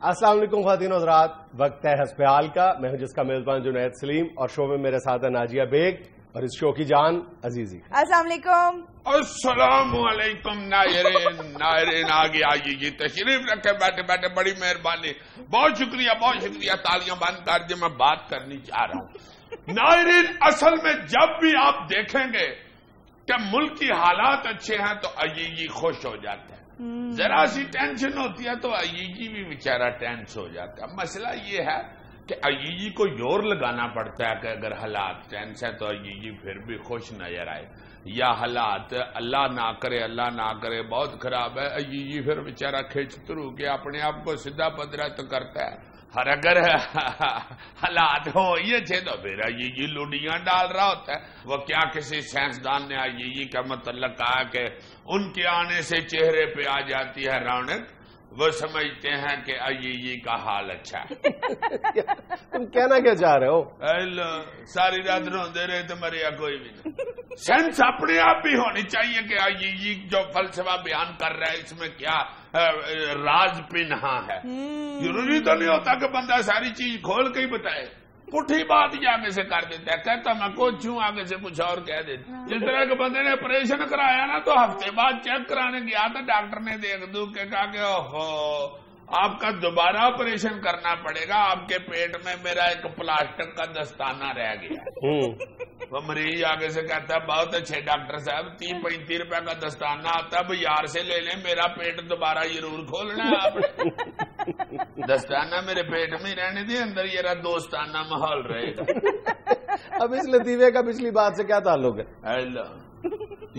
السلام علیکم خواتین و حضرات، وقت ہے ہسپتال کا. میں ہوں جس کا میزبان جنید سلیم اور شو میں میرے ساتھ ہے ناجیہ بیگ اور اس شو کی جان عزیزی. السلام علیکم. السلام علیکم ناظرین آ گیا جی تشریف رکھے بیٹھے بیٹھے، بڑی مہربانی، بہت شکریہ بہت شکریہ. تالیاں بند کر جو میں بات کرنی چاہ رہا ہوں. ناظرین اصل میں جب بھی آپ دیکھیں گے کہ ملک کی حالات اچھے ہیں تو عیجی خوش ہو جاتا ہے، ذرا سی ٹینشن ہوتی ہے تو عیجی بھی بیچارہ ٹینس ہو جاتا ہے. مسئلہ یہ ہے کہ عیجی کو زور لگانا پڑتا ہے کہ اگر حالات ٹینس ہے تو عیجی پھر بھی خوش نظر آئے، یا حالات اللہ نہ کرے بہت خراب ہے، عیجی پھر بیچارہ کھچ ترو کے اپنے آپ کو سیدھا پدرا تو کرتا ہے. اور اگر حالات ہو یہ اچھے تو پھر عیجی لوڈیاں ڈال رہا ہوتا ہے. وہ کیا کسی سائنسدان نے عیجی کا متعلق کہا کہ ان کے آنے سے چہرے پہ آ جاتی ہے رونق، وہ سمجھتے ہیں کہ عیجی کا حال اچھا ہے. تم کہنا کیا چاہ رہے ہو؟ ساری رات روندے رہے تو مریا کوئی بھی نہیں. سینس اپنے آپ بھی ہونی چاہیے کہ عیجی جو فلسفہ بیان کر رہا ہے اس میں کیا راز پنہا ہے. ضروری تو نہیں ہوتا کہ بندہ ساری چیز کھول کے ہی بتائے، پٹھی بات ہی آگے سے کر دیتا ہے، کہتا میں کچھ ہوں آگے سے کچھ اور کہہ دیتا. جس طرح کے بندے نے آپریشن کرایا نا تو ہفتے بعد چیک کرانے گیا تھا، ڈاکٹر نے دیکھ دو کہ کہا کہ اوہو آپ کا دوبارہ آپریشن کرنا پڑے گا، آپ کے پیٹ میں میرا ایک پلاسٹک کا دستانہ رہ گیا. وہ مریض آگے سے کہتا ہے بہت اچھے ڈاکٹر صاحب، 30-35 روپے کا دستانہ آتا ہے، بازار سے لے لیں، میرا پیٹ دوبارہ ضرور کھولنا ہے آپ نے. دستانہ میرے پیٹ میں رہنے دیں، اندر یہ دوستانہ ماحول رہے گا. اب اس لطیفے کا پچھلی بات سے کیا تعلق ہے؟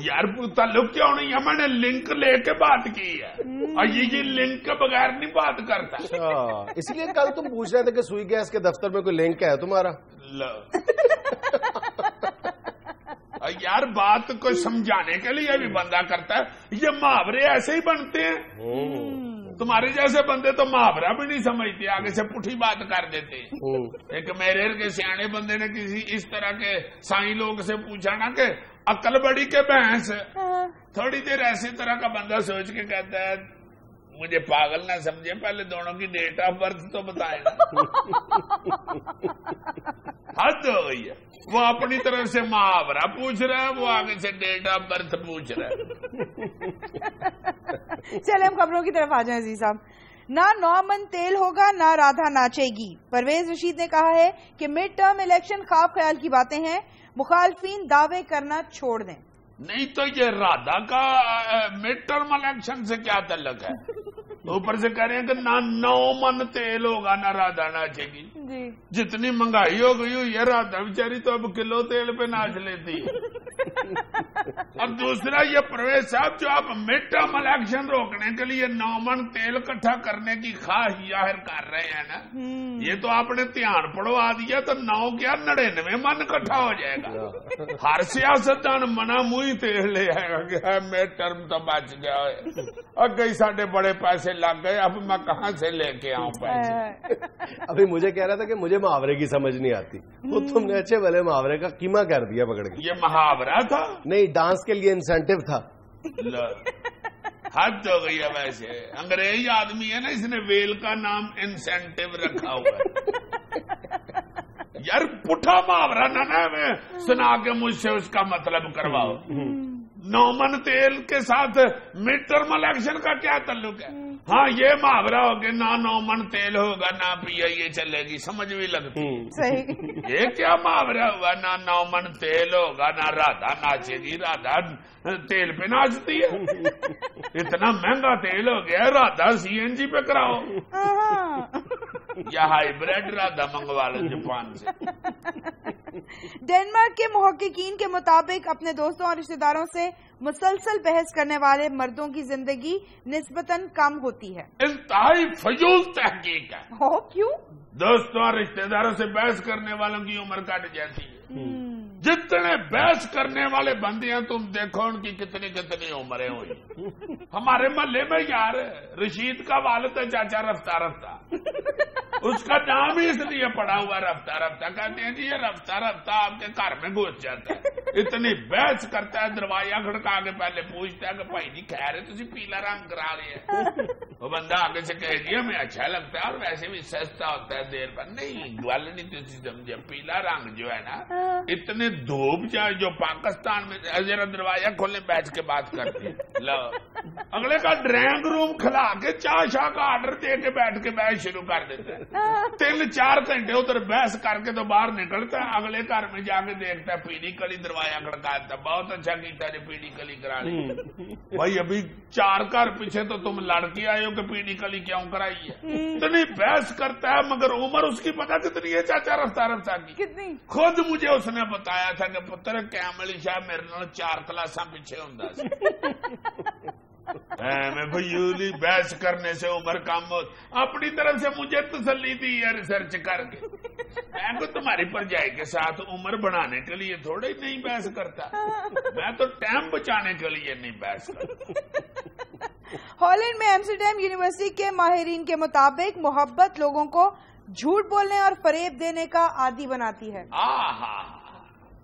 یار تعلق کیوں نہیں ہے، میں نے لنک لے کے بات کی ہے اور یہ لنک کے بغیر نہیں بات کرتا. اس لیے کل تم پوچھ رہے تھے کہ سوئی گیس کے دفتر میں کوئی لنک ہے تمہارا؟ یار بات کو سمجھانے کے لیے بھی بندہ کرتا ہے، یہ محاورے ایسے ہی بنتے ہیں. تمہارے جیسے بندے تو محاورہ بھی نہیں سمجھتے، آگے سے پٹھی بات کر دیتے. ایک میرے کے سیانے بندے نے کسی اس طرح کے سائیں لوگ سے پوچھا نا کہ عقل بڑی کے بھینس. تھوڑی دیر ایسی طرح کا بندہ سوچ کے کہتا ہے مجھے پاگل نہ سمجھے، پہلے دونوں کی ڈیٹ آف برتھ تو بتائے نا. حد ہو گئی ہے، وہ اپنی طرف سے محاورہ پوچھ رہا ہے، وہ آگے سے ڈیٹ آف برتھ پوچھ رہا ہے. چلے ہم خبروں کی طرف آ جائیں عزیز صاحب. نہ 9 من تیل ہوگا نہ رادھا ناچے گی. پرویز رشید نے کہا ہے کہ مڈ ٹرم الیکشن خواب خیال کی باتیں ہیں، مخالفین دعوے کرنا چھوڑ دیں. نہیں تو یہ رادھا کا مڈ ٹرم الیکشن سے کیا تعلق ہے؟ اوپر سے کہہ رہے ہیں کہ نہ 9 من تیل ہوگا نہ رادھا ناچے گی. جتنی مہنگائی ہو گئی یہ رادھا بیچاری تو اب کلو تیل پہ ناچ لیتی ہے. اور دوسرا یہ پرویز صاحب جو آپ مڈ ٹرم الیکشن روکنے کے لیے 9 من تیل اکٹھا کرنے کی خواہش ظاہر کر رہے ہیں نا، یہ تو آپ نے دھیان پڑوا دیا تو 9 کیا 99 من اکٹھا ہو جائے گا. ہر سیاستدان منا منہ تیل لے آئے گا کہ مڈ ٹرم تو بچ گیا، اور کئی ساڈے بڑے پیسے لگ گئے، اب میں کہاں سے لے کے آؤں پیسے. ابھی مجھے کہہ رہا تھا کہ مجھے محاورے کی سمجھ نہیں آتی، وہ تم نے اچھے بھلے محاورے کا قیمہ کر دیا پکڑ کے. یہ محاورہ تھا نہیں، ڈانس کے لیے انسینٹیو تھا. حد ہو گئی ہے. ویسے انگریزی آدمی ہے نا، اس نے ویل کا نام انسینٹیو رکھا ہوا ہے. یار پٹھا محاورہ نہ میں سنا کے مجھ سے اس کا مطلب کرواؤ. 9 من تیل کے ساتھ مڈ ٹرم الیکشن کا کیا تعلق ہے؟ ہاں یہ محاورہ ہو کہ نہ 9 من تیل ہوگا نہ پیا یہ چلے گی، سمجھ بھی لگتی. یہ کیا محاورہ ہوا؟ نہ 9 من تیل ہوگا نہ رادھا ناچے گی. رادھا تیل پہ ناچتی ہے، اتنا مہنگا تیل ہو گیا، رادھا CNG پہ کراؤ یا ہائیبریڈ رادھا منگوا لو جاپان سے. ڈنمارک کے محققین کے مطابق اپنے دوستوں اور رشتہ داروں سے مسلسل بحث کرنے والے مردوں کی زندگی نسبتاً کم ہوتی ہے. انتہائی فضول تحقیق ہے. کیوں؟ دوستوں اور رشتہ داروں سے بحث کرنے والوں کی عمر کٹ جاتی ہے. جتنے بحث کرنے والے بندے ہیں تم دیکھو ان کی کتنی کتنی عمریں ہوئی. ہمارے محلے میں یار رشید کا والد ہے چاچا رفتہ رفتہ، اس کا نام ہی اس لیے پڑا ہوا رفتہ رفتہ. کہتے ہیں جی یہ رفتہ رفتہ آپ کے گھر میں گھس جاتا ہے. اتنی بحث کرتا ہے, دروازہ کھڑکا کے پہلے پوچھتا ہے کہ بھائی جی خیر ہے تسی پیلا رنگ کرا رہے ہیں؟ وہ بندہ آگے سے کہہ دیا ہمیں اچھا لگتا ہے اور ویسے بھی سستا ہوتا ہے دیر پر. نہیں گل نہیں تسی سمجھے, پیلا رنگ جو ہے نا اتنے دھوپ چاہے جو پاکستان میں ذرا دروازہ کھولنے بیٹھ کے بات کرتے ہیں. لو اگلے کا ڈرائنگ روم کھلا کے چاہ شاہ کا آرڈر دے کے بیٹھ کے بحث شروع کر دیتا ہے. 3-4 گھنٹے ادھر بحث کر کے تو باہر نکلتا ہے, اگلے گھر میں جا کے دیکھتا ہے پیڑی کلی دروازہ کھڑکاتا. بہت اچھا کیتا نے پیڑی کلی کرا لی. بھائی ابھی 4 گھر پیچھے تو تم لڑکی آئے ہو کہ پیڑی کلی کیوں کرائی ہے. اتنی بحث کرتا ہے مگر عمر اس کی پتہ کتنی ہے چاچا رفتہ کی کتنی؟ خود مجھے اس نے بتایا تھا کہ پتر کیمل شاہ میرے نال 4 کلاساں پیچھے ہوندا سی. میں فضولی بحث کرنے سے عمر کم ہو. اپنی طرف سے مجھے تسلی دی ہے ریسرچ کر کے. میں کو تمہاری پرجائی کے ساتھ عمر بڑھانے کے لیے تھوڑے ہی نہیں بحث کرتا, میں تو ٹائم بچانے کے لیے نہیں بحث کرتا. ہالینڈ میں ایمسٹرڈیم یونیورسٹی کے ماہرین کے مطابق محبت لوگوں کو جھوٹ بولنے اور فریب دینے کا عادی بناتی ہے.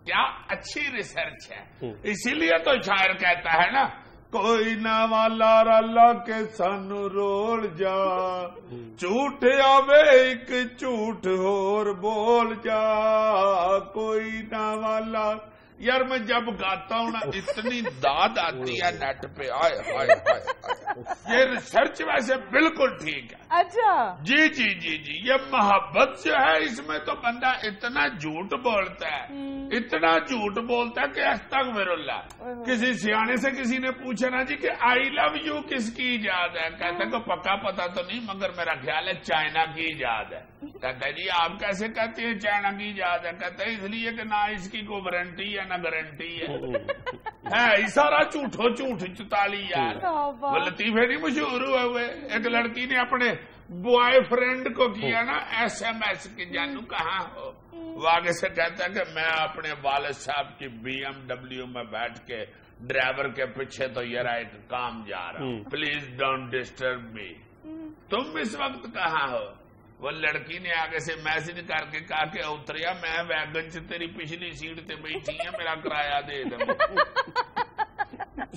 کیا اچھی ریسرچ ہے. اسی لیے تو شاعر کہتا ہے نا, کوئی نہ والا رلا کے سن روڑ جا, جھوٹ آوے ایک جھوٹ اور بول جا. کوئی نہ والا. یار میں جب گاتا ہوں نا اتنی داد آتی ہے نیٹ پہ, آئے ہائے ہائے. یہ ریسرچ ویسے بالکل ٹھیک ہے. اچھا جی جی جی جی, یہ محبت جو ہے اس میں تو بندہ اتنا جھوٹ بولتا ہے, اتنا جھوٹ بولتا ہے کہ استغفر اللہ. کسی سیانے سے کسی نے پوچھا نا جی کہ آئی لو یو کس کی ایجاد ہے, کہتا کہ پکا پتا تو نہیں مگر میرا خیال ہے چائنا کی ایجاد ہے. کہتا ہے جی آپ کیسے کہتے ہیں چائنا کی ایجاد ہے؟ کہتا ہے اس لیے کہ نہ اس کی کوئی وارنٹی ہے نہ گارنٹی ہے. سارا جھوٹو جھوٹ چتالی یار. وہ لطیفے نہیں مشہور ہوئے ہوئے, ایک لڑکی نے اپنے بوائے فرینڈ کو کیا نا SMS کہ جانو کہاں ہو. وہ آگے سے کہتا ہے کہ میں اپنے والد صاحب کی BMW میں بیٹھ کے ڈرائیور کے پیچھے تو یہ ایک کام جا رہا ہوں, پلیز ڈونٹ ڈسٹرب می. تم اس وقت کہاں ہو؟ وہ لڑکی نے آگے سے میسج کر کے کہا کہ اتریا میں ویگن سے تیری پچھلی سیٹ تے بیٹھی ہے, میرا کرایہ دے دے.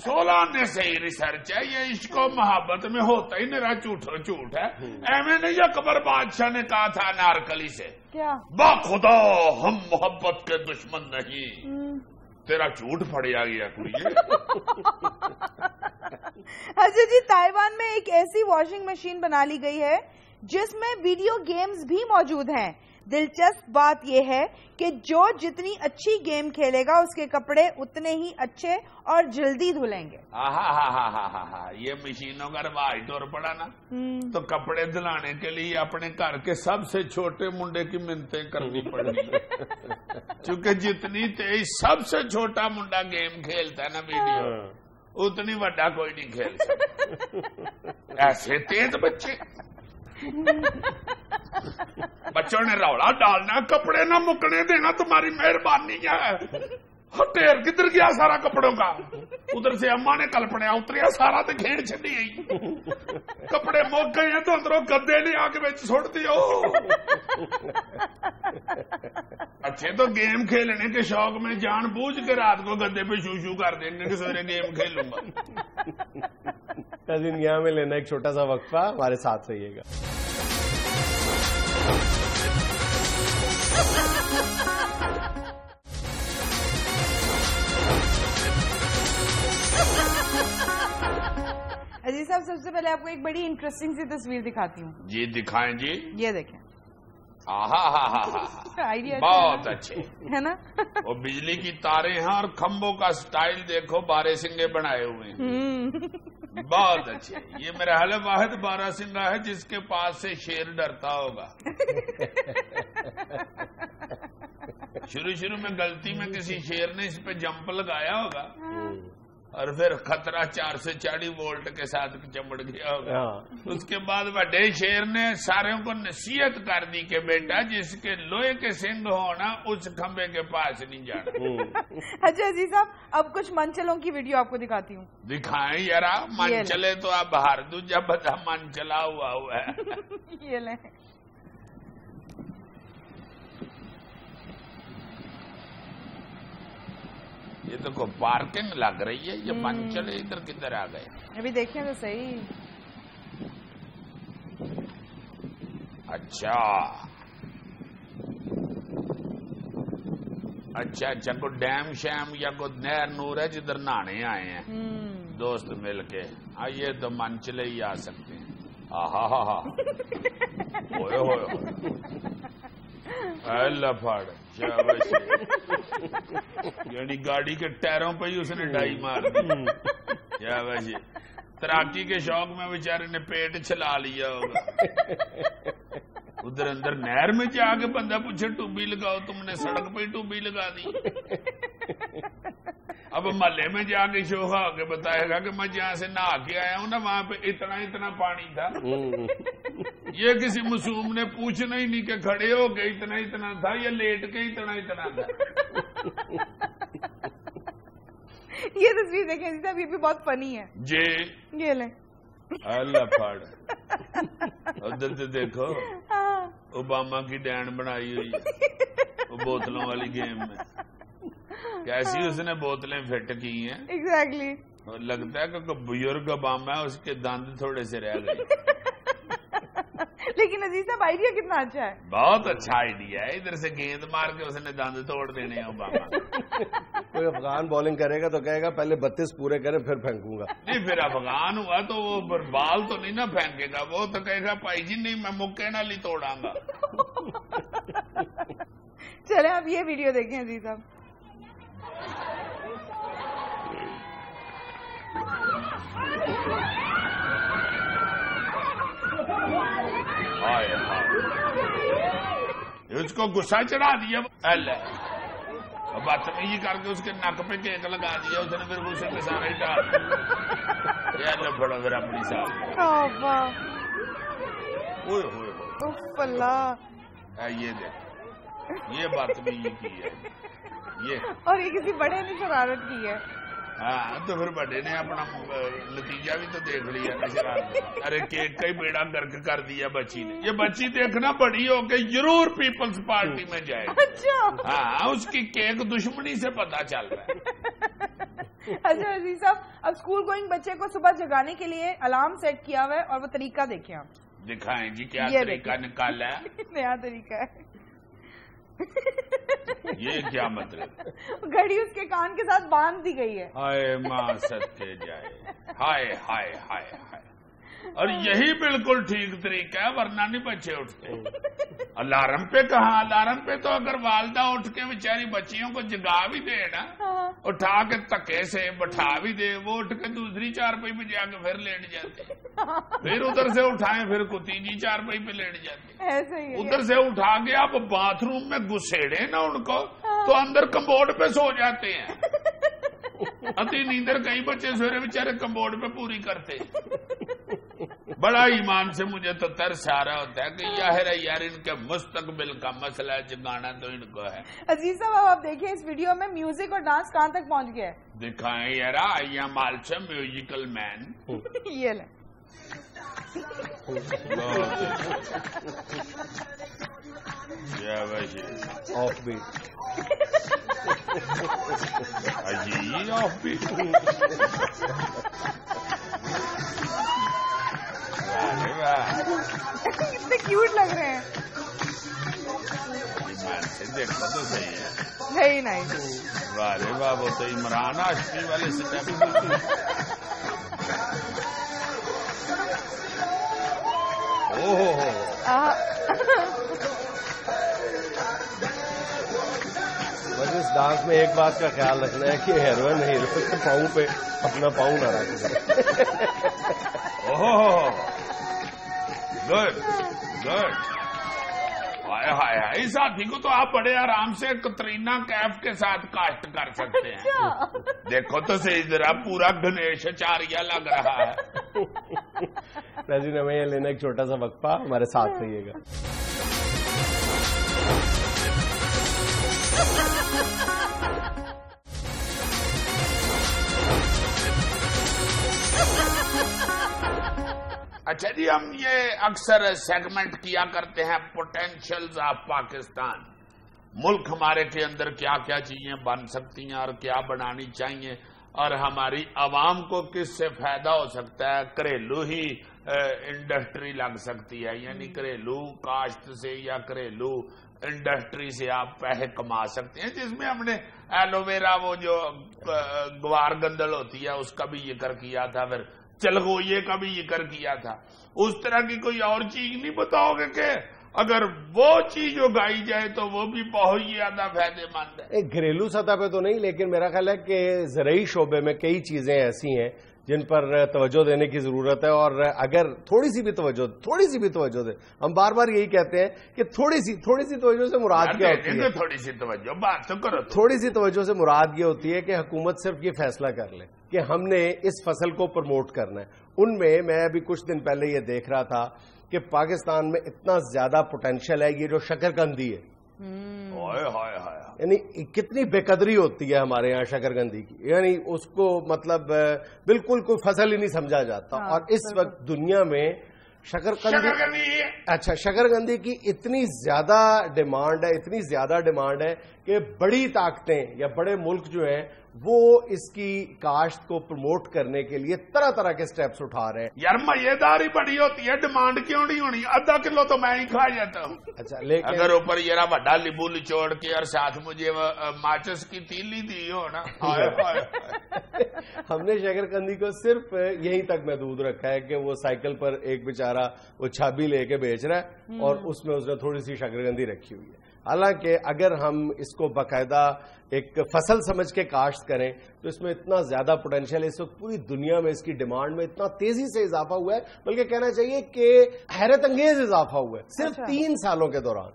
16 نے صحیح ریسرچ ہے. یہ عشق و محبت میں ہوتا ہی میرا جھوٹو جھوٹ ہے. ایویں نہیں اکبر بادشاہ نے کہا تھا انارکلی سے, کیا با خدا ہم محبت کے دشمن نہیں. تیرا جھوٹ پڑیا گیا کڑیے. اچھا جی, تائیوان میں ایک ایسی واشنگ مشین بنا لی گئی ہے جس میں ویڈیو گیمز بھی موجود ہیں. دلچسپ بات یہ ہے کہ جو جتنی اچھی گیم کھیلے گا اس کے کپڑے اتنے ہی اچھے اور جلدی دھلیں گے. یہ مشینوں کا رواج طور پڑا نا, تو کپڑے دھلانے کے لیے اپنے گھر کے سب سے چھوٹے منڈے کی منتیں کرنی پڑے گی. چونکہ جتنی تیز سب سے چھوٹا منڈا گیم کھیلتا ہے نا ویڈیو, اتنی بڑا کوئی نہیں کھیل سکتا. ایسے تیز بچے. بچوں نے روڑا ڈالنا, کپڑے نہ مکنے دینا, تمہاری مہربانی ہے. ٹیر کدھر گیا سارا کپڑوں کا؟ ادھر سے اما نے کلپڑیا اتریا سارا تو کھیڑ چلی گئی. کپڑے مک گئے ہیں تو اندروں گدے نے آ کے بچ چھوڑ دیو. اچھے تو گیم کھیلنے کے شوق میں جان بوجھ کے رات کو گدے پہ شو کر دیں گے کہ سویرے گیم کھیلوں گا. یہاں میں لینا ایک چھوٹا سا وقفہ, ہمارے ساتھ رہیے گا. عزیز صاحب, سب سے پہلے آپ کو ایک بڑی انٹرسٹنگ سی تصویر دکھاتی ہوں. جی دکھائیں جی. یہ دیکھیں. آئیڈیا بہت اچھے ہے نا. وہ بجلی کی تاریں ہیں اور کھمبوں کا سٹائل دیکھو, بارہ سنگے بنائے ہوئے ہیں. بہت اچھے. یہ میرا حل واحد بارہ سنگا ہے جس کے پاس سے شیر ڈرتا ہوگا. شروع میں غلطی میں کسی شیر نے اس پہ جمپ لگایا ہوگا اور پھر خطرہ 440 وولٹ کے ساتھ چمڑ گیا ہوگا. اس کے بعد بڑے شیر نے سارے کو نصیحت کر دی کہ بیٹا جس کے لوہے کے سنگ ہونا اس کھمبے کے پاس نہیں جانا. اچھا عزیز صاحب, اب کچھ منچلوں کی ویڈیو آپ کو دکھاتی ہوں. دکھائیں یارا. منچلے تو اب ہر دوجا بتا منچلا ہوا ہے. یہ لیں. یہ تو کوئی پارکنگ لگ رہی ہے، یہ من چلے ادھر کدھر آ گئے؟ ابھی دیکھیں تو صحیح. اچھا اچھا، کوئی ڈیم شیم یا کوئی نہر نور ہے جدھر نہانے آئے ہیں دوست مل کے. یہ تو من چلے ہی آ سکتے ہیں. ہوئے لفڑ یعنی گاڑی کے ٹائروں پہ ہی اس نے ڈائی مار دی. کیا ویسے تراکی کے شوق میں بیچارے نے پیٹ چھلا لیا ہوگا. ادھر اندر نہر میں جا کے بندہ پوچھے ٹوبی لگاؤ، تم نے سڑک پہ ہی ٹوبی لگا دی. اب محلے میں جا کے شوہا ہو کے بتائے گا کہ میں جہاں سے نہا کے آیا ہوں نا وہاں پہ اتنا پانی تھا. یہ کسی معصوم نے پوچھنا ہی نہیں کہ کھڑے ہو کے اتنا تھا یا لیٹ کے اتنا تھا. یہ تصویر دیکھیں صاحب، یہ بھی بہت فنی ہے جی. یہ لیں اللہ پھاڑ ادھر سے دیکھو اوباما کی ڈینڈ بنائی ہوئی وہ بوتلوں والی گیم میں. کیسی اس نے بوتلیں فٹ کی ہیں. ایگزیکٹلی. لگتا ہے کہ کوئی بزرگ اوباما ہے، اس کے دند تھوڑے سے رہ گئے. لیکن عزیز صاحب آئیڈیا کتنا اچھا ہے. بہت اچھا آئیڈیا ہے. ادھر سے گیند مار کے اس نے دند توڑ دینے ہیں اوباما. کوئی افغان بالنگ کرے گا تو کہے گا پہلے 32 پورے کرے پھر پھینکوں گا. نہیں، پھر افغان ہوا تو وہ بال تو نہیں نا پھینکے گا، وہ تو کہے گا بھائی جی نہیں میں مکے نال ہی توڑاں گا. چلیں آپ یہ ویڈیو دیکھیں عزیز صاحب. اس کو غصہ چڑھا دیا، بدتمیزی کر کے اس کے نک پہ کیک لگا دیا. اس نے پھر غصے میں سارا ہی ڈال دیا. پڑا پھر اپنی صاحب. یہ دیکھ یہ بدتمیزی کی ہے یہ، اور یہ کسی بڑے نے شرارت کی ہے. ہاں تو پھر بڑے نے اپنا نتیجہ بھی تو دیکھ لیا نا شرارت. ارے کیک کا ہی بیڑا گرک کر دیا بچی نے. یہ بچی دیکھنا بڑی ہو کے ضرور پیپلز پارٹی میں جائے. ہاں اس کی کیک دشمنی سے پتا چل رہا ہے. اچھا عزیز صاحب، اب اسکول گوئنگ بچے کو صبح جگانے کے لیے الارم سیٹ کیا ہوا ہے اور وہ طریقہ دیکھیں آپ. دکھائیں جی کیا طریقہ نکالا ہے. نیا طریقہ ہے. یہ کیا مطلب؟ گھڑی اس کے کان کے ساتھ باندھ دی گئی ہے. ہائے ماں صدقے جائے. ہائے ہائے ہائے ہائے. اور یہی بالکل ٹھیک طریقہ ہے، ورنہ نہیں بچے اٹھتے. الارم پہ کہاں؟ الارم پہ تو اگر والدہ اٹھ کے بیچاری بچیوں کو جگا بھی دے نا، اٹھا کے تکے سے بٹھا بھی دے، وہ اٹھ کے دوسری چارپائی پہ جا کے پھر لیٹ جاتے. پھر ادھر سے اٹھائیں پھر کو تیجی چارپائی پہ لیٹ جاتے. ادھر سے اٹھا کے آپ باتھ روم میں گھسیڑے نا ان کو تو اندر کمبوڈ پہ سو جاتے ہیں. اتی نیندر کئی بچے سویرے بیچارے کمبوڈ پہ پوری کرتے. بڑا ایمان سے مجھے تو ترس آ رہا ہوتا ہے کہ یار ان کے مستقبل کا مسئلہ جگانا تو ان کو ہے. عزیز صاحب آپ دیکھیں اس ویڈیو میں میوزک اور ڈانس کہاں تک پہنچ گیا ہے. دکھائیں یار I am also musical man. یہ لیں آف بیٹ. جی آف بیٹ. کتنے کیوٹ لگ رہے ہیں. دیکھو تو صحیح ہے. نہیں نہیں واہ رے واہ، وہ تو عمران ہاشمی والے سٹیپ. بس اس ڈانس میں ایک بات کا خیال رکھنا ہے کہ ہیروئن کے پاؤں پہ اپنا پاؤں نہ رکھے. Good good. ہائے ہائے ہائے. اس ساتھی کو تو آپ بڑے آرام سے کترینہ کیف کے ساتھ کاسٹ کر سکتے ہیں. دیکھو تو صحیح ذرا پورا گنیش آچاریہ لگ رہا ہے. ناظرین ہمیں یہ لینا ایک چھوٹا سا وقفہ، ہمارے ساتھ رہیے گا. اچھا جی، ہم یہ اکثر سیگمنٹ کیا کرتے ہیں پوٹینشیلز آف پاکستان. ملک ہمارے کے اندر کیا کیا چیزیں بن سکتی ہیں اور کیا بنانی چاہیے، اور ہماری عوام کو کس سے فائدہ ہو سکتا ہے. گھریلو ہی انڈسٹری لگ سکتی ہے، یعنی گھریلو کاشت سے یا گھریلو انڈسٹری سے آپ پیسے کما سکتے ہیں، جس میں ہم نے ایلو ویرا وہ جو گوار گندل ہوتی ہے اس کا بھی ذکر کیا تھا، پھر چلغویے کا بھی ذکر کیا تھا. اس طرح کی کوئی اور چیز نہیں بتاؤ گے کہ اگر وہ چیز اگائی جائے تو وہ بھی بہت زیادہ فائدے مند ہے؟ ایک گھریلو سطح پہ تو نہیں، لیکن میرا خیال ہے کہ زرعی شعبے میں کئی چیزیں ایسی ہیں جن پر توجہ دینے کی ضرورت ہے، اور اگر تھوڑی سی بھی توجہ دے. ہم بار بار یہی کہتے ہیں کہ تھوڑی سی توجہ سے مراد کیا ہوتی ہے؟ تھوڑی سی توجہ بات تو کرو. تھوڑی سی توجہ سے مراد یہ ہوتی ہے کہ حکومت صرف یہ فیصلہ کر لے کہ ہم نے اس فصل کو پروموٹ کرنا ہے. ان میں ابھی کچھ دن پہلے یہ دیکھ رہا تھا کہ پاکستان میں اتنا زیادہ پوٹینشیل ہے، یہ جو شکرقندی ہے، یعنی کتنی بے قدری ہوتی ہے ہمارے یہاں شکرقندی کی، یعنی اس کو مطلب بالکل کوئی فصل ہی نہیں سمجھا جاتا. اور اس وقت دنیا میں شکرقندی کی اتنی زیادہ ڈیمانڈ ہے کہ بڑی طاقتیں یا بڑے ملک جو ہیں وہ اس کی کاشت کو پروموٹ کرنے کے لیے طرح طرح کے سٹیپس اٹھا رہے ہیں. یار مزیدار ہی بڑی ہوتی ہے، ڈیمانڈ کیوں نہیں ہونی؟ آدھا کلو تو میں ہی کھا جاتا ہوں. اچھا، لیکن اگر اوپر یہ بڑا لیبو نچوڑ کے اور ساتھ مجھے ماچس کی تیلی دی ہو نا. ہم نے شکرقندی کو صرف یہیں تک محدود رکھا ہے کہ وہ سائیکل پر ایک بیچارہ وہ چھابی لے کے بیچ رہا ہے اور اس میں اس نے تھوڑی سی شکرقندی رکھی ہوئی ہے. حالانکہ اگر ہم اس کو باقاعدہ ایک فصل سمجھ کے کاشت کریں تو اس میں اتنا زیادہ پوٹینشیل ہے. اس وقت پوری دنیا میں اس کی ڈیمانڈ میں اتنا تیزی سے اضافہ ہوا ہے، بلکہ کہنا چاہیے کہ حیرت انگیز اضافہ ہوا ہے صرف 3 سالوں کے دوران.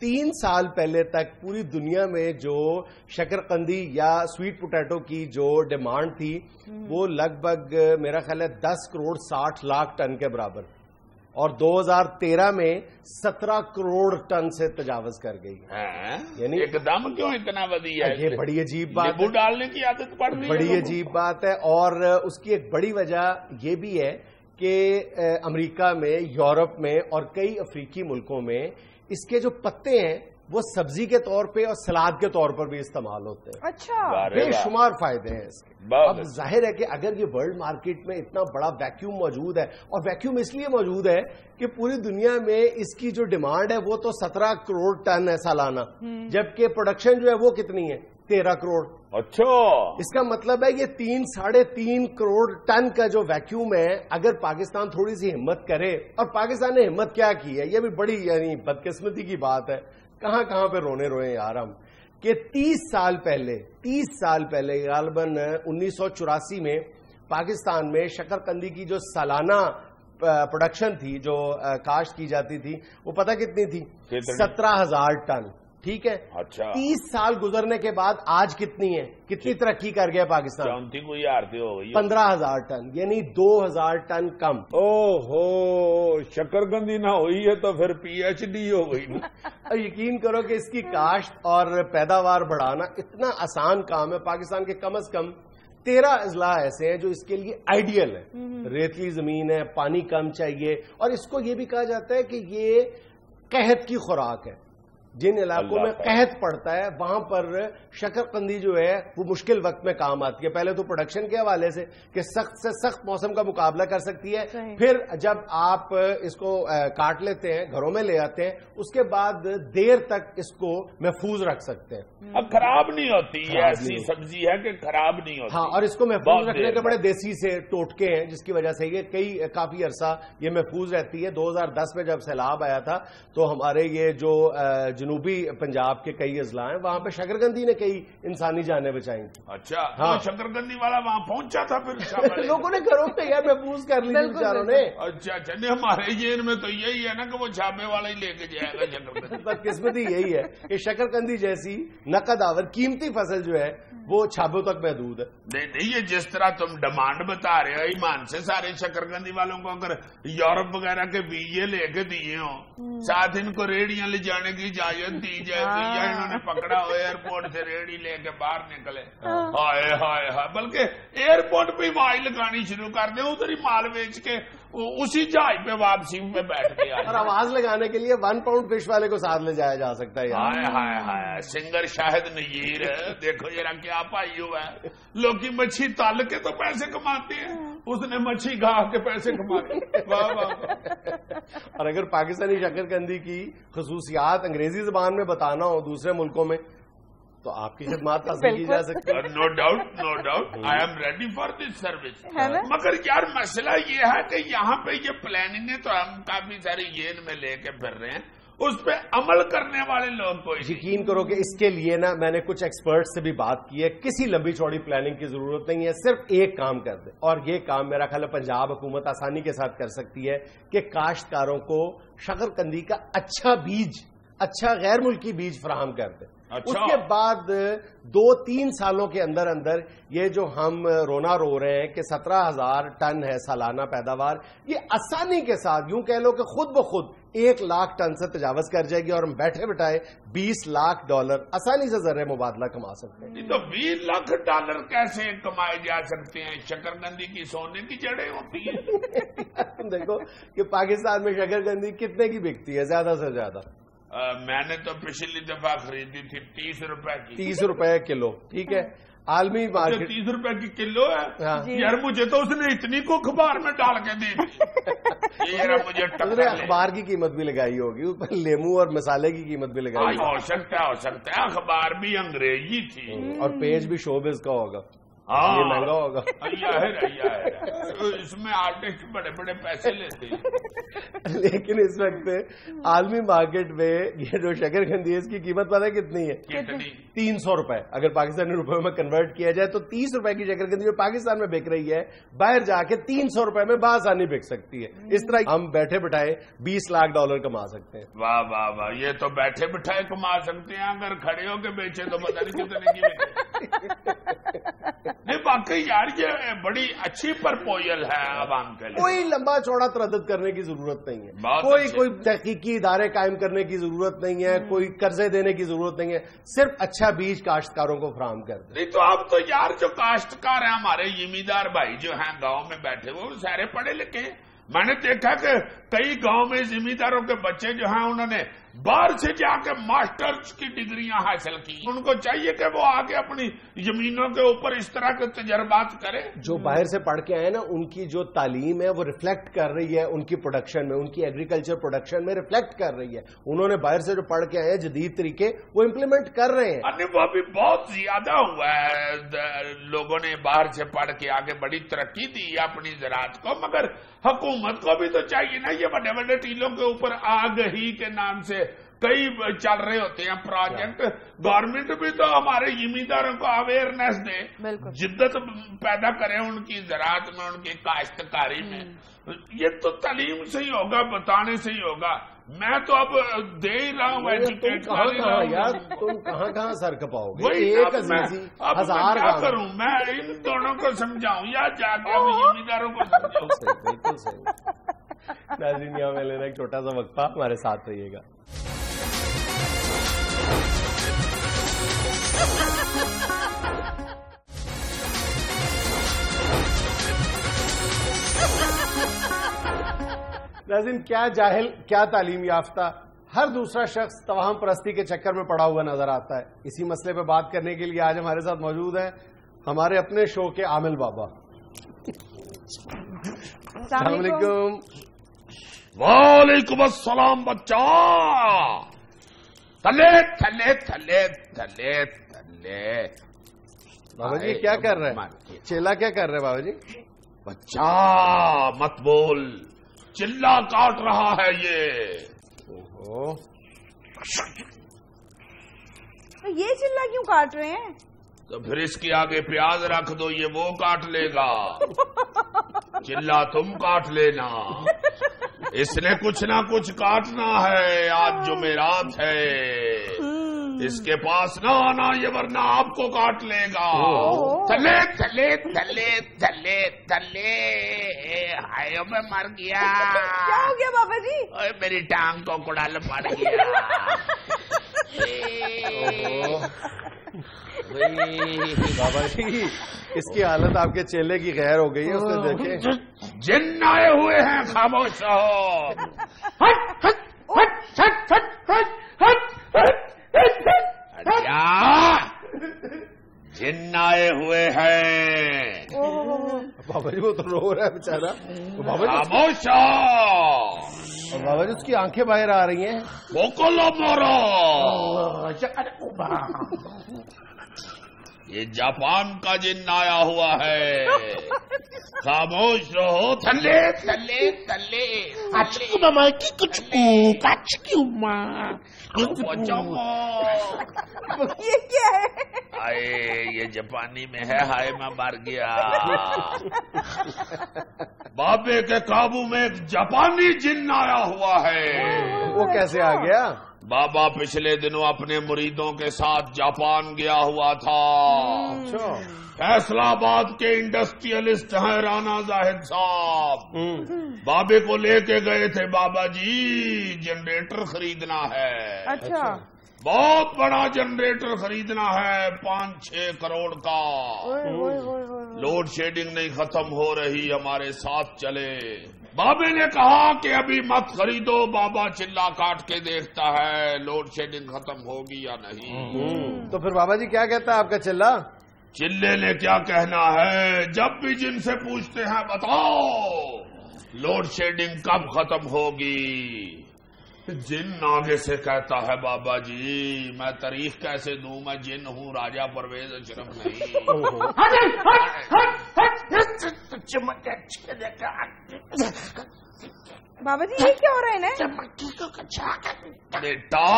3 سال پہلے تک پوری دنیا میں جو شکرقندی یا سویٹ پوٹیٹو کی جو ڈیمانڈ تھی وہ لگ بھگ میرا خیال ہے 10 کروڑ 60 لاکھ ٹن کے برابر، اور 2013 میں 17 کروڑ ٹن سے تجاوز کر گئی. یعنی ایک دم کیوں اتنا ودی ہے؟ یہ بڑی عجیب بات لیبو ڈالنے کی عادت پڑ گئی، بڑی عجیب بات ہے. اور اس کی ایک بڑی وجہ یہ بھی ہے کہ امریکہ میں، یورپ میں اور کئی افریقی ملکوں میں اس کے جو پتے ہیں وہ سبزی کے طور پہ اور سلاد کے طور پر بھی استعمال ہوتے ہیں. اچھا، بے شمار فائدے ہیں اس کے. اب ظاہر ہے کہ اگر یہ ورلڈ مارکیٹ میں اتنا بڑا ویکیوم موجود ہے، اور ویکیوم اس لیے موجود ہے کہ پوری دنیا میں اس کی جو ڈیمانڈ ہے وہ تو 17 کروڑ ٹن ہے سالانہ، جبکہ پروڈکشن جو ہے وہ کتنی ہے؟ 13 کروڑ. اچھا، اس کا مطلب ہے یہ 3-3.5 کروڑ ٹن کا جو ویکیوم ہے، اگر پاکستان تھوڑی سی ہمت کرے، اور پاکستان نے ہمت کیا کی ہے، یہ بھی بڑی یعنی بدقسمتی کی بات ہے. کہاں پہ روئے یار ہم، کہ 30 سال پہلے غالباً 1984 میں پاکستان میں شکرقندی کی جو سالانہ پروڈکشن تھی، جو کاشت کی جاتی تھی، وہ پتہ کتنی تھی؟ 17,000 ٹن. ٹھیک ہے. اچھا، 30 سال گزرنے کے بعد آج کتنی ہے؟ کتنی ترقی کر گیا پاکستان؟ 15,000 ٹن، یعنی 2,000 ٹن کم. او ہو، شکرقندی نہ ہوئی ہے تو پھر PhD ہو گئی. یقین کرو کہ اس کی کاشت اور پیداوار بڑھانا اتنا آسان کام ہے. پاکستان کے کم از کم 13 اضلاع ایسے ہیں جو اس کے لیے آئیڈیل ہے. ریتلی زمین ہے، پانی کم چاہیے، اور اس کو یہ بھی کہا جاتا ہے کہ یہ قحط کی خوراک ہے. جن علاقوں میں قحط پڑتا ہے وہاں پر شکرقندی جو ہے وہ مشکل وقت میں کام آتی ہے. پہلے تو پروڈکشن کے حوالے سے کہ سخت سے سخت موسم کا مقابلہ کر سکتی ہے، پھر جب آپ اس کو کاٹ لیتے ہیں، گھروں میں لے آتے ہیں، اس کے بعد دیر تک اس کو محفوظ رکھ سکتے ہیں. اب خراب نہیں ہوتی، یہ ایسی سبزی ہے کہ خراب نہیں ہوتی. ہاں، اور اس کو محفوظ رکھنے کے بڑے دیسی سے ٹوٹکے ہیں جس کی وجہ سے یہ کافی عرصہ یہ محفوظ رہتی ہے. 2010 میں جب سیلاب آیا تھا تو ہمارے یہ جو جنوبی پنجاب کے کئی اضلاع ہیں وہاں پہ شکرقندی نے کئی انسانی جانیں بچائیں تھیں. اچھا، ہاں، شکرقندی والا وہاں پہنچا تھا، پھر لوگوں نے گھروں پہ یار محفوظ کر لی بیچاروں نے. اچھا، ہمارے ذہن میں تو یہی ہے نا کہ وہ چھاپے والا ہی لے کے جائے گا شکرقندی. بدقسمتی یہی ہے کہ شکرقندی جیسی نقد آور قیمتی فصل جو ہے وہ چھاپوں تک محدود ہے. نہیں، یہ جس طرح تم ڈیمانڈ بتا رہے ہو ایمان سے، سارے شکرقندی والوں کو اگر یورپ وغیرہ کے ویزے لے کے دیے ہوں، ساتھ ان کو ریڑیاں لے جانے کی اجازت دی جائے گی یا انہوں نے پکڑا ہو ایئرپورٹ سے ریڑھی لے کے باہر نکلے. ہائے ہائے ہائے, بلکہ ایئرپورٹ پہ مائی لگانی شروع کر دیں, ادھر ہی مال بیچ کے اسی جہاز پہ واپسی میں بیٹھ کے آئے. اور آواز لگانے کے لیے 1 پاؤنڈ فش والے کو ساتھ لے جایا جا سکتا ہے. ہائے ہائے ہائے, سنگر شاہد نیر, دیکھو ذرا کیا پائی ہوا ہے. لوگ مچھی تل کے تو پیسے کماتے ہیں, اس نے مچھی گاہ کے پیسے کماتے. واہ واہ. اور اگر پاکستانی شکرقندی کی خصوصیات انگریزی زبان میں بتانا ہو دوسرے ملکوں میں تو آپ کی خدمات حاصل کی جا سکتی ہے. No doubt no doubt, I am ready for this service. مگر یار مسئلہ یہ ہے کہ یہاں پہ یہ پلاننگ ہے تو ہم کافی ساری ین میں لے کے پھر رہے ہیں, اس پہ عمل کرنے والے لوگ کو یقین کرو کہ اس کے لیے نا میں نے کچھ ایکسپرٹ سے بھی بات کی ہے. کسی لمبی چوڑی پلاننگ کی ضرورت نہیں ہے, صرف ایک کام کر دیں, اور یہ کام میرا خیال ہے پنجاب حکومت آسانی کے ساتھ کر سکتی ہے کہ کاشتکاروں کو شکرقندی کا اچھا بیج, اچھا غیر ملکی بیج فراہم کر دیں. اس کے بعد 2-3 سالوں کے اندر اندر یہ جو ہم رونا رو رہے ہیں کہ 17,000 ٹن ہے سالانہ پیداوار, یہ آسانی کے ساتھ یوں کہہ لو کہ خود بخود 1 لاکھ ٹن سے تجاوز کر جائے گی, اور ہم بیٹھے بٹھائے $20 لاکھ آسانی سے زر مبادلہ کما سکتے ہیں. تو $20 لاکھ کیسے کمائے جا سکتے ہیں؟ شکرقندی کی سونے کی جڑیں ہوتی ہیں. دیکھو کہ پاکستان میں شکرقندی کتنے کی بکتی ہے زیادہ سے زیادہ؟ میں نے تو پچھلی دفعہ خریدی تھی 30 روپے کی. 30 روپے کلو, ٹھیک ہے. عالمی مارکیٹ 30 روپے کی کلو ہے. یار مجھے تو اس نے اتنی کو اخبار میں ڈال کے دی. اس نے اخبار کی قیمت بھی لگائی ہوگی, اوپر لیمو اور مسالے کی قیمت بھی لگائی. ہو سکتا ہے اخبار بھی انگریزی تھی, اور پیج بھی شوبز کا ہوگا. یہ مہنگا ہوگا. اس میں آرٹسٹ بڑے بڑے پیسے لیتے ہیں. لیکن اس وقت عالمی مارکیٹ میں یہ جو شکرقندی ہے اس کی قیمت پتہ ہے کتنی ہے؟ 300 روپے. اگر پاکستانی روپے میں کنورٹ کیا جائے تو 30 روپے کی شکرقندی جو پاکستان میں بک رہی ہے باہر جا کے 300 روپے میں بآسانی بک سکتی ہے. اس طرح ہم بیٹھے بٹھائے $20 لاکھ کما سکتے ہیں. واہ واہ واہ, یہ تو بیٹھے بٹھائے کما سکتے ہیں, اگر کھڑے ہو کے بیچے تو پتہ نہیں کتنے کی. نہیں واقعی یار یہ بڑی اچھی پرپوزل ہے عوام کے لیے. کوئی لمبا چوڑا تردد کرنے کی ضرورت نہیں ہے, کوئی تحقیقی ادارے قائم کرنے کی ضرورت نہیں ہے, کوئی قرضے دینے کی ضرورت نہیں ہے, صرف اچھا بیج کاشتکاروں کو فراہم کر دیں. نہیں تو اب تو یار جو کاشتکار ہیں ہمارے زمیندار بھائی جو ہیں گاؤں میں بیٹھے وہ سارے پڑھے لکھے ہیں. میں نے دیکھا کہ کئی گاؤں میں زمینداروں کے بچے جو ہیں انہوں نے باہر سے جا کے ماسٹرز کی ڈگریاں حاصل کی. ان کو چاہیے کہ وہ آگے اپنی زمینوں کے اوپر اس طرح کے تجربات کریں. جو باہر سے پڑھ کے آئے نا ان کی جو تعلیم ہے وہ ریفلیکٹ کر رہی ہے ان کی پروڈکشن میں, ان کی ایگریکلچر پروڈکشن میں ریفلیکٹ کر رہی ہے. انہوں نے باہر سے جو پڑھ کے آئے جدید طریقے وہ امپلیمنٹ کر رہے ہیں. وہ بھی بہت زیادہ ہوا ہے, لوگوں نے باہر سے پڑھ کے آگے بڑی ترقی دی اپنی زراعت کو. مگر حکومت کو بھی تو چاہیے نا, یہ بڑے بڑے ٹیلوں کے اوپر آگہی کے نام سے کئی چل رہے ہوتے ہیں پروجیکٹ. گورنمنٹ بھی تو ہمارے زمینداروں کو اویئرنیس دے, جدت پیدا کرے ان کی زراعت میں, ان کی کاشتکاری میں. یہ تو تعلیم سے ہی ہوگا, بتانے سے ہی ہوگا. میں تو اب دے ہی رہا ہوں ایجوکیٹ. یار تم کہاں سر کپاؤ گے؟ اب کیا کروں میں, ان دونوں کو سمجھاؤں یا جا کے زمینداروں کو سمجھاؤں؟ بالکل صحیح. ناظرین یہاں میں لینا ایک چھوٹا سا وقفہ, ہمارے ساتھ رہیے گا. ناظرین کیا جاہل کیا تعلیم یافتہ ہر دوسرا شخص توہم پرستی کے چکر میں پڑا ہوا نظر آتا ہے. اسی مسئلے پہ بات کرنے کے لیے آج ہمارے ساتھ موجود ہیں ہمارے اپنے شو کے عامل بابا. السلام علیکم. وعلیکم السلام بچہ. تھلے تھلے تھلے تھلے تھلے. بابا جی کیا کر رہے ہیں؟ چیلا کیا کر رہے ہیں بابا جی؟ بچہ مت بول, چلا کاٹ رہا ہے یہ. یہ چلا کیوں کاٹ رہے ہیں؟ تو پھر اس کے آگے پیاز رکھ دو, یہ وہ کاٹ لے گا. چلا تم کاٹ لینا, اس نے کچھ نہ کچھ کاٹنا ہے. آج جمعرات ہے, اس کے پاس نہ آنا یہ ورنہ آپ کو کاٹ لے گا. تھلے تھلے تھلے تھلے تھلے. ہائے میں مر گیا. کیا ہو گیا بابا جی؟ میری ٹانگ کو کڑال پڑ گیا. بابا جی اس کی حالت آپ کے چیلے کی غیر ہو گئی ہے، اس نے دیکھے جن آئے ہوئے ہیں، خاموش رہو. جن آئے ہوئے ہیں. بابا جی وہ تو رو رہا ہے بیچارہ. بابا جی خاموش اور بابا جی اس کی آنکھیں باہر آ رہی ہیں. بوکولو مورو. یہ جاپان کا جن آیا ہوا ہے. خاموش رہو. تھلے تھلے تھلے یہ کیا ہے؟ آئے یہ جاپانی میں ہے. ہائے میں مر گیا. بابے کے قابو میں ایک جاپانی جن آیا ہوا ہے. وہ کیسے آ گیا؟ بابا پچھلے دنوں اپنے مریدوں کے ساتھ جاپان گیا ہوا تھا. فیصلہ آباد کے انڈسٹریلسٹ ہیں رانا زاہد صاحب. بابے کو لے کے گئے تھے. بابا جی جنریٹر خریدنا ہے. اچھا. بہت بڑا جنریٹر خریدنا ہے 5-6 کروڑ کا. لوڈ شیڈنگ نہیں ختم ہو رہی، ہمارے ساتھ چلے. بابے نے کہا کہ ابھی مت خریدو. بابا چلا کاٹ کے دیکھتا ہے لوڈ شیڈنگ ختم ہوگی یا نہیں. تو پھر بابا جی کیا کہتا ہے آپ کا چلا؟ چلے نے کیا کہنا ہے، جب بھی جن سے پوچھتے ہیں بتاؤ لوڈ شیڈنگ کب ختم ہوگی. جن آگے سے کہتا ہے بابا جی میں تاریخ کیسے دوں، میں جن ہوں، راجہ پرویز اشرف نہیں. بابا جی یہ کیا ہو رہا ہے نا؟ بیٹا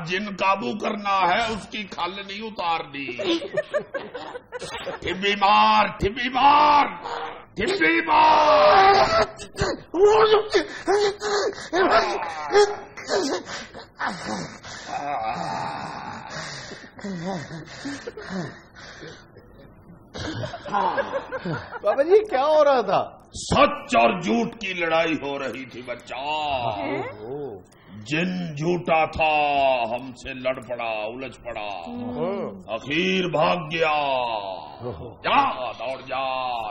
جن قابو کرنا ہے، اس کی کھل نہیں اتارنی. ٹھبی مار ٹھبی مار ٹھبی مار. بابا جی کیا ہو رہا تھا؟ سچ اور جھوٹ کی لڑائی ہو رہی تھی بچہ. جن جھوٹا تھا، ہم سے لڑ پڑا، الجھ پڑا، اخیر بھاگ گیا. جا دوڑ جا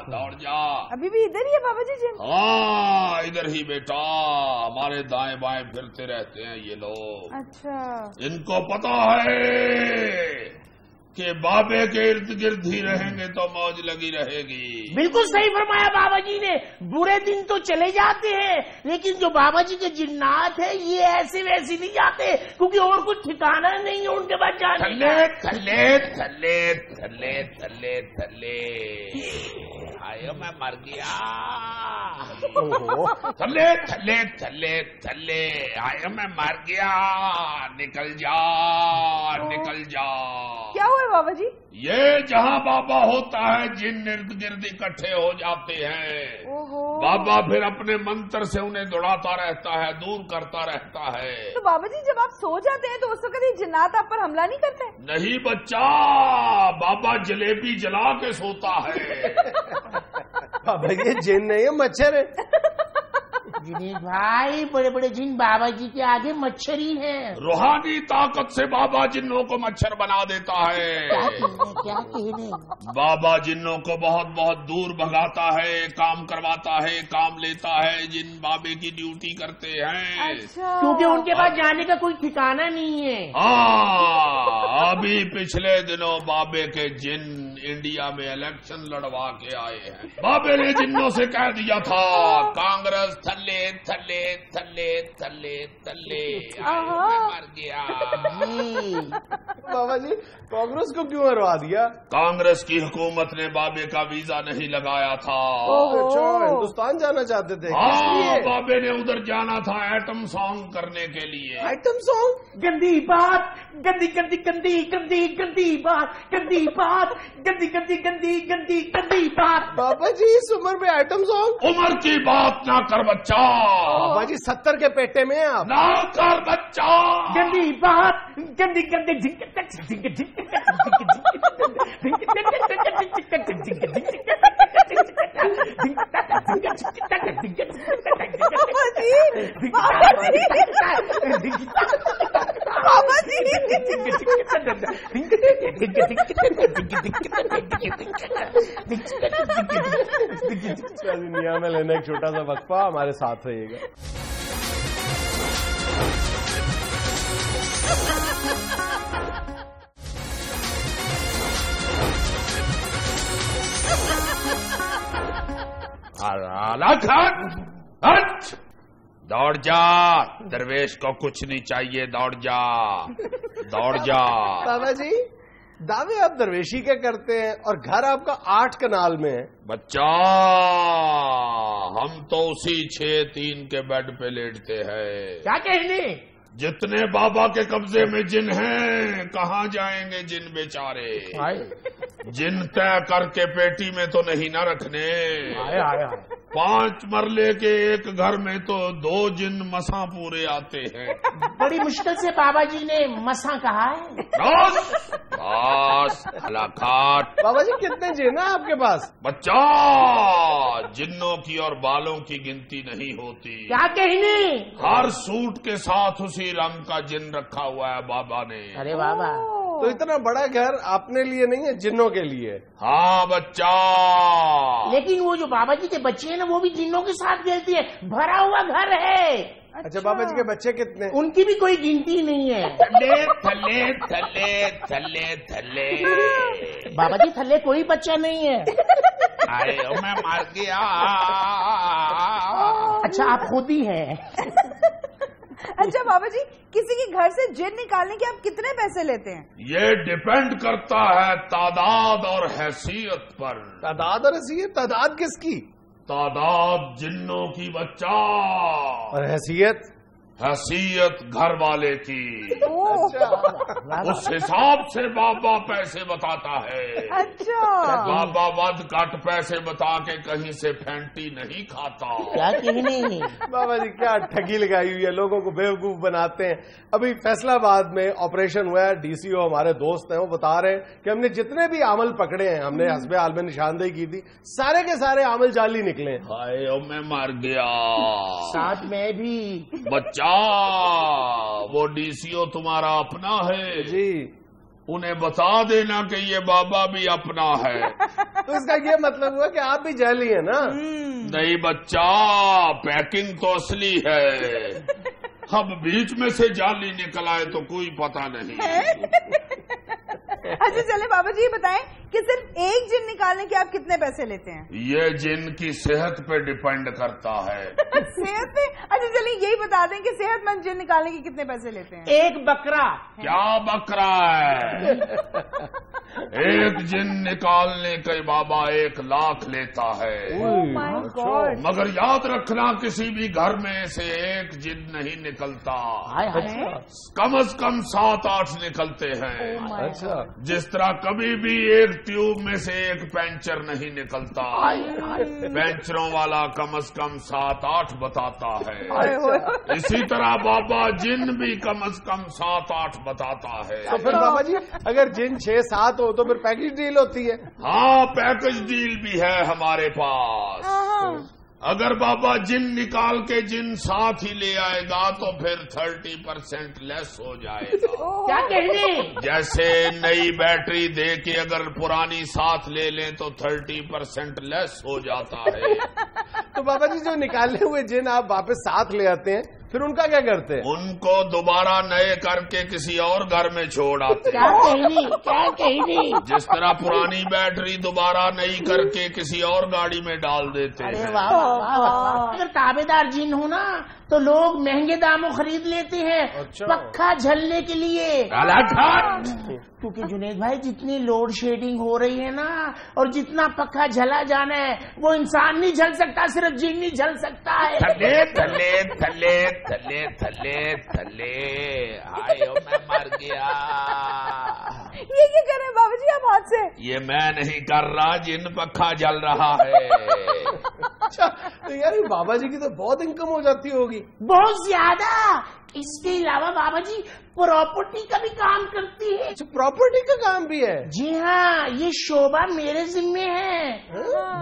دوڑ جا. ابھی بھی ادھر ہی ہے بابا جی جن؟ ہاں ادھر ہی بیٹا، ہمارے دائیں بائیں پھرتے رہتے ہیں یہ لوگ. اچھا. ان کو پتا ہے کہ بابے کے ارد گرد ہی رہیں گے تو موج لگی رہے گی. بالکل صحیح فرمایا بابا جی نے. برے دن تو چلے جاتے ہیں، لیکن جو بابا جی کے جنات ہیں یہ ایسے ویسے نہیں جاتے، کیونکہ اور کچھ ٹھکانا نہیں ہے ان کے بعد جانے. تھلے تھلے تھلے تھلے تھلے تھلے. آئے میں مر گیا. تھلے تھلے تھلے تھلے. آئے میں مر گیا. نکل جا نکل جا. کیا ہوا بابا جی؟ یہ جہاں بابا ہوتا ہے جن ارد گرد اکٹھے ہو جاتے ہیں. بابا پھر اپنے منتر سے انہیں دوڑاتا رہتا ہے، دور کرتا رہتا ہے. تو بابا جی جب آپ سو جاتے ہیں تو اس وقت یہ جنات آپ پر حملہ نہیں کرتے؟ نہیں بچہ، بابا جلیبی جلا کے سوتا ہے. بابا یہ جن نہیں ہے، مچھر ہے. جنید بھائی بڑے بڑے جن بابا جی کے آگے مچھر ہی ہیں. روحانی طاقت سے بابا جنوں کو مچھر بنا دیتا ہے. کیا کہنے. بابا جنوں کو بہت بہت دور بھگاتا ہے، کام کرواتا ہے، کام لیتا ہے. جن بابے کی ڈیوٹی کرتے ہیں. اچھا. کیونکہ ان کے پاس جانے کا کوئی ٹھکانا نہیں ہے. ہاں ابھی پچھلے دنوں بابے کے جن انڈیا میں الیکشن لڑوا کے آئے ہیں. بابے نے جنوں سے کہہ دیا تھا کانگریس تھلے تھلے تھلے تھلے تھلے. مر گیا. بابا جی کانگریس کو کیوں ہروا دیا؟ کانگریس کی حکومت نے بابے کا ویزا نہیں لگایا تھا. اچھا ہندوستان جانا چاہتے تھے؟ ہاں بابے نے ادھر جانا تھا ایٹم سانگ کرنے کے لیے. Item song? گندی بات، گندی گندی گندی گندی گندی بات، گندی بات، گندی گندی گندی گندی گندی بات. بابا جی اس عمر میں آئٹم سانگ؟ عمر کی بات نہ کر بچہ. بابا جی 70 کے پیٹے میں آپ. نہ کر بچہ. گندی بات، گندی گندی بابا جی دنیا میں لینا ایک چھوٹا سا وقفہ، ہمارے ساتھ رہیے گا۔ ہٹ، دوڑ جا، درویش کو کچھ نہیں چاہیے، دوڑ جا دوڑ جا۔ بابا جی دعوے آپ درویشی کے کرتے ہیں اور گھر آپ کا 8 کنال میں ہے۔ بچہ ہم تو اسی 6-3 کے بیڈ پہ لیٹتے ہیں۔ کیا کہنے؟ جتنے بابا کے قبضے میں جن ہیں کہاں جائیں گے جن بیچارے؟ جن طے کر کے پیٹی میں تو نہیں نہ رکھنے۔ 5 مرلے کے ایک گھر میں تو 2 جن مساں پورے آتے ہیں۔ بڑی مشکل سے بابا جی نے مساں کہا ہے۔ بس ہلاکت۔ بابا جی کتنے جن ہیں آپ کے پاس؟ بچہ جنوں کی اور بالوں کی گنتی نہیں ہوتی۔ کیا کہنے؟ ہر سوٹ کے ساتھ اسی رنگ کا جن رکھا ہوا ہے بابا نے۔ ارے بابا، تو اتنا بڑا گھر اپنے لیے نہیں ہے، جنوں کے لیے؟ ہاں بچہ، لیکن وہ جو بابا جی کے بچے ہیں نا وہ بھی جنوں کے ساتھ کھیلتی ہے، بھرا ہوا گھر ہے۔ اچھا بابا جی کے بچے کتنے؟ ان کی بھی کوئی گنتی نہیں ہے۔ تھلے تھلے تھلے تھلے تھلے۔ بابا جی تھلے کوئی بچہ نہیں ہے۔ ارے میں مر گیا۔ اچھا آپ خود ہی ہیں؟ اچھا بابا جی کسی کے گھر سے جن نکالنے کے آپ کتنے پیسے لیتے ہیں؟ یہ ڈیپینڈ کرتا ہے تعداد اور حیثیت پر۔ تعداد اور حیثیت؟ تعداد کس کی؟ تعداد جنوں کی بچہ، اور حیثیت؟ حیثیت گھر والے کی۔ اس حساب سے بابا پیسے بتاتا ہے۔ اچھا بابا ود کٹ پیسے بتا کے کہیں سے پھینٹی نہیں کھاتا۔ کیا کہنے؟ بابا جی کیا ٹھگی لگائی ہوئی ہے، لوگوں کو بیوقوف بناتے ہیں۔ ابھی فیصلہ آباد میں آپریشن ہوا ہے، ڈی سی او ہمارے دوست ہیں، وہ بتا رہے ہیں کہ ہم نے جتنے بھی عمل پکڑے ہیں، ہم نے حسب عالم نشاندہی کی تھی، سارے کے سارے عمل جعلی نکلے ہیں۔ ہائے میں مر گیا۔ ساتھ میں بھی۔ بچہ وہ ڈی سی او تمہارا اپنا ہے؟ جی انہیں بتا دینا کہ یہ بابا بھی اپنا ہے۔ تو اس کا یہ مطلب ہوا کہ آپ بھی جعلی ہیں نا؟ نہیں بچہ، پیکنگ تو اصلی ہے، اب بیچ میں سے جعلی نکل آئے تو کوئی پتہ نہیں۔ اچھا چلے بابا جی یہ بتائیں کہ صرف ایک جن نکالنے کے آپ کتنے پیسے لیتے ہیں؟ یہ جن کی صحت پہ ڈیپینڈ کرتا ہے۔ صحت پہ؟ اچھا چلیے یہی بتا دیں کہ صحت مند جن نکالنے کے کتنے پیسے لیتے ہیں؟ ایک بکرا۔ کیا بکرا ہے؟ ایک جن نکالنے کے بابا 1 لاکھ لیتا ہے۔ Oh my God! مگر یاد رکھنا کسی بھی گھر میں سے ایک جن نہیں نکلتا، کم از کم 7-8 نکلتے ہیں۔ اچھا جس طرح کبھی بھی ایک ٹیوب میں سے ایک پینچر نہیں نکلتا، پینچروں والا کم از کم 7-8 بتاتا ہے، اسی طرح بابا جن بھی کم از کم 7-8 بتاتا ہے۔ تو پھر بابا جی اگر جن 6-7 ہو تو پھر پیکج ڈیل ہوتی ہے؟ ہاں پیکج ڈیل بھی ہے ہمارے پاس۔ اگر بابا جن نکال کے جن ساتھ ہی لے آئے گا تو پھر 30% لیس ہو جائے گا۔ کیا کہنے؟ جیسے نئی بیٹری دے کے اگر پرانی ساتھ لے لیں تو 30% لیس ہو جاتا ہے۔ تو بابا جی جو نکالے ہوئے جن آپ واپس ساتھ لے آتے ہیں پھر ان کا کیا کرتے ہیں؟ ان کو دوبارہ نئے کر کے کسی اور گھر میں چھوڑ آتے کیا کہنی؟ کیا کہنی؟ جس طرح پرانی بیٹری دوبارہ نئی کر کے کسی اور گاڑی میں ڈال دیتے ہیں۔ اگر تابے دار جن ہو نا تو لوگ مہنگے داموں خرید لیتے ہیں پکا جھلنے کے لیے۔ کیونکہ جنید بھائی جتنی لوڈ شیڈنگ ہو رہی ہے نا اور جتنا پکا جھلا جانا ہے وہ انسان نہیں جھل سکتا، صرف جن نہیں جھل سکتا ہے۔ تھلے تھلے تھلے تھلے تھلے تھلے، ہائے میں مر گیا۔ یہ کیا کر رہے ہیں بابا جی آپ ہاتھ سے؟ یہ میں نہیں کر رہا، جن پکا جل رہا ہے۔ اچھا تو یار بابا جی کی تو بہت انکم ہو جاتی ہوگی۔ بہت زیادہ، اس کے علاوہ بابا جی پراپرٹی کا بھی کام کرتی ہے. پراپرٹی کا کام بھی ہے؟ جی ہاں، یہ شعبہ میرے ذمے ہے.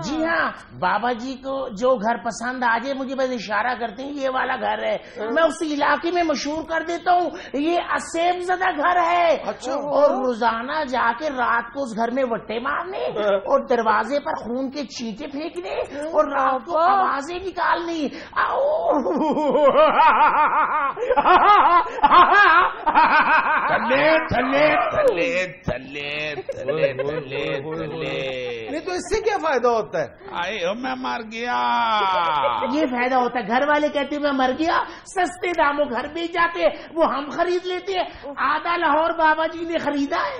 جی ہاں، بابا جی کو جو گھر پسند آ جائے مجھے بس اشارہ کرتے ہیں یہ والا گھر ہے، میں اس علاقے میں مشہور کر دیتا ہوں یہ اسیب زدہ گھر ہے. اور روزانہ جا کے رات کو اس گھر میں وٹے مارنے اور دروازے پر خون کے چینٹے پھینکنے اور رات کو آوازیں نکالنی. نہیں تو اس سے کیا فائدہ ہوتا ہے؟ آئے میں مر گیا. یہ فائدہ ہوتا ہے، گھر والے کہتے ہیں میں مر گیا، سستے داموں گھر بیچ جاتے وہ ہم خرید لیتے ہیں. آدھا لاہور بابا جی نے خریدا ہے.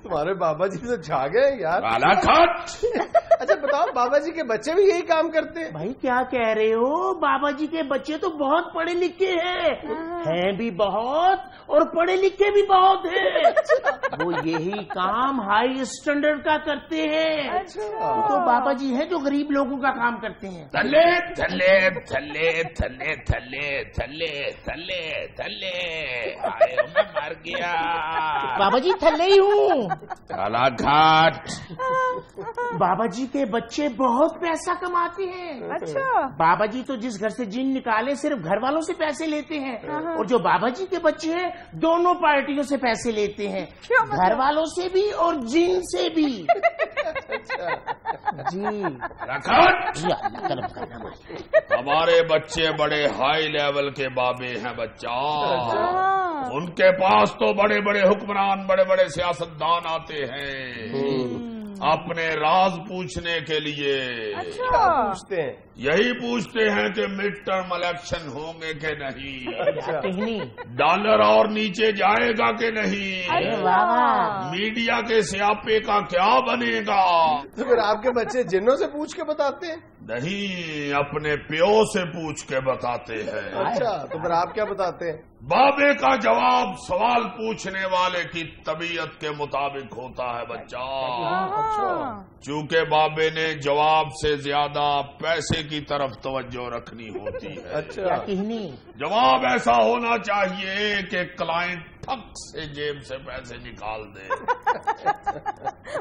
تمہارے بابا جی تو چھا گئے یار. اچھا بتاؤ، بابا جی کے بچے بھی یہی کام کرتے ہیں؟ بھائی کیا کہہ رہے ہو، بابا جی کے بچے تو بہت پڑھے لکھے ہیں بھی بہت اور پڑھے لکھے بھی بہت ہیں. وہ یہی کام ہائی اسٹینڈرڈ کا کرتے ہیں. تو بابا جی ہیں جو غریب لوگوں کا کام کرتے ہیں. تھلے تھلے تھلے تھلے تھلے تھلے تھلے تھلے. میں مر گیا. بابا جی تھلے ہی ہوں. کالا گھاٹ. بابا جی کے بچے بہت پیسہ کماتے ہیں. اچھا. بابا جی تو جس گھر سے جن نکالے صرف گھر والوں سے پیسے لیتے ہیں، اور جو بابا جی کے بچے ہیں دونوں پارٹیوں سے پیسے لیتے ہیں، گھر والوں سے بھی اور جن سے بھی. جی ہمارے بچے بڑے ہائی لیول کے بابے ہیں بچہ. ان کے پاس تو بڑے بڑے حکمران بڑے بڑے سیاستدان آتے ہیں اپنے راز پوچھنے کے لیے. پوچھتے ہیں؟ یہی پوچھتے ہیں کہ مڈ ٹرم الیکشن ہوں گے کہ نہیں، ڈالر اور نیچے جائے گا کہ نہیں، میڈیا کے سیاپے کا کیا بنے گا. تو پھر آپ کے بچے جنوں سے پوچھ کے بتاتے ہیں؟ نہیں، اپنے پیو سے پوچھ کے بتاتے ہیں. اچھا، تو پھر آپ کیا بتاتے ہیں؟ بابے کا جواب سوال پوچھنے والے کی طبیعت کے مطابق ہوتا ہے بچہ. چونکہ بابے نے جواب سے زیادہ پیسے کی طرف توجہ رکھنی ہوتی ہے. اچھا. جواب ایسا ہونا چاہیے کہ کلائنٹ ٹھک سے جیب سے پیسے نکال دے.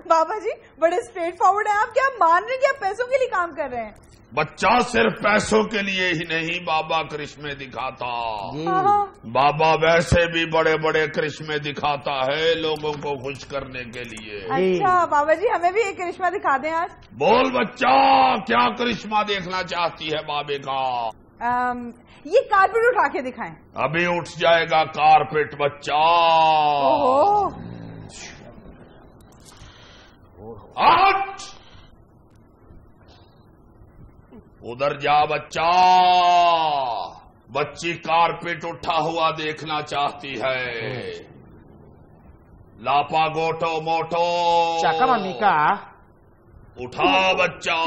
بابا جی بڑے اسٹریٹ فارورڈ ہیں آپ. کیا مان رہے ہیں کہ آپ پیسوں کے لیے کام کر رہے ہیں؟ بچہ صرف پیسوں کے لیے ہی نہیں بابا کرشمے دکھاتا. بابا ویسے بھی بڑے بڑے کرشمے دکھاتا ہے لوگوں کو خوش کرنے کے لیے. اچھا بابا جی ہمیں بھی ایک کرشمہ دکھا دیں آج. بول بچہ، کیا کرشمہ دیکھنا چاہتی ہے بابے کا؟ یہ کارپیٹ اٹھا کے دکھائیں. ابھی اٹھ جائے گا کارپیٹ بچہ. ادھر جا بچہ. بچی کارپیٹ اٹھا ہوا دیکھنا چاہتی ہے. لاپا گوٹو موٹو چاکا ممی کا اٹھا بچہ.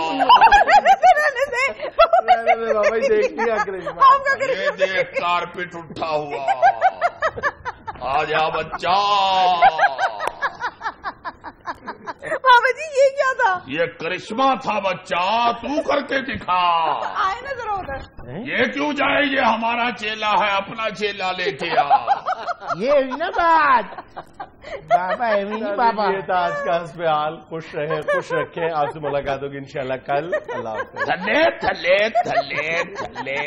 یہ دیکھ کارپیٹ اٹھا ہوا. آ جا بچہ. بابا جی یہ کیا تھا؟ یہ کرشمہ تھا بچہ، تو کر کے دکھا. آئے نا ذرا ادھر. یہ کیوں جائے، یہ ہمارا چیلا ہے، اپنا چیلا لے کے آ. یہ ہوئی نا بات. بابا بابا یہ تھا آج کا حسب حال. خوش رہیں، خوش رکھیں. آپ سے ملاقات ہوگی انشاءاللہ کل. اللہ حافظ. تھلے تھلے تھلے تھلے